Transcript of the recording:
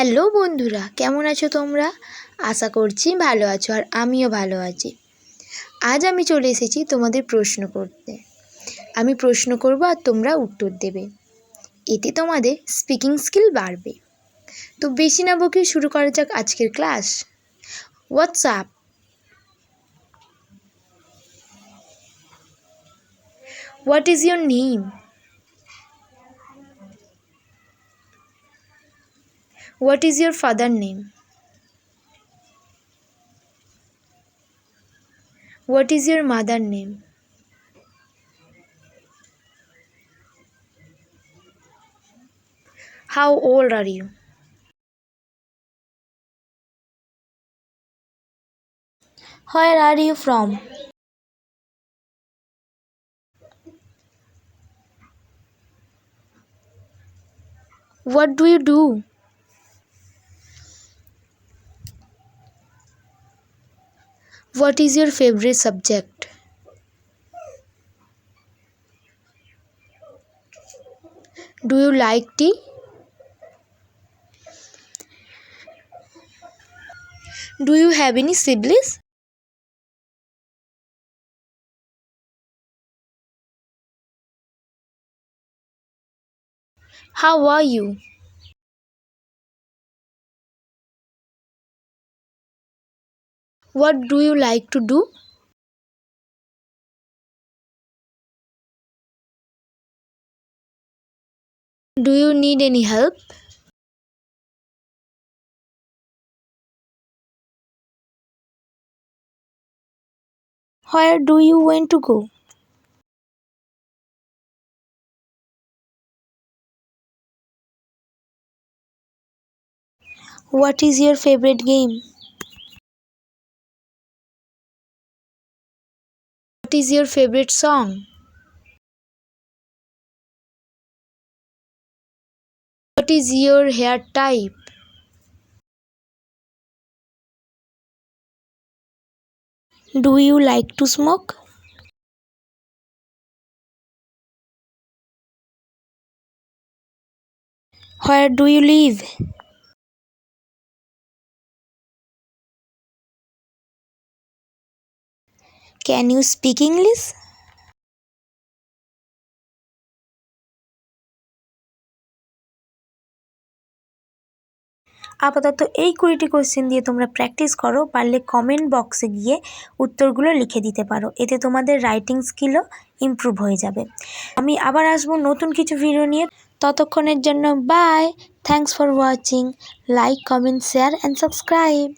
Hello বন্ধুরা, কেমন আছো তোমরা? আশা করছি ভালো আছো আর আমিও ভালো আছি। আজ আমি চলে এসেছি তোমাদের প্রশ্ন করতে। আমি প্রশ্ন করব আর তোমরা উত্তর দেবে। এতে তোমাদের স্পিকিং স্কিল বাড়বে। তো বেশি না বকে শুরু করা যাক আজকের class. What's up? What is your name? What is your father name? What is your mother name? How old are you? Where are you from? What do you do? What is your favorite subject? Do you like tea? Do you have any siblings? How are you? What do you like to do? Do you need any help? Where do you want to go? What is your favorite game? What is your favorite song? What is your hair type? Do you like to smoke? Where do you live? Can you speak English? আপাতত এই 20টি question দিয়ে তোমরা practice করো, পারলে comment বক্সে গিয়ে উত্তরগুলো লিখে দিতে পারো। এতে তোমাদের রাইটিং স্কিলও ইমপ্রুভ হয়ে যাবে। আমি আবার আসবো নতুন কিছু ভিডিও নিয়ে। ততক্ষণের জন্য bye. Thanks for watching. Like, comment, share and subscribe.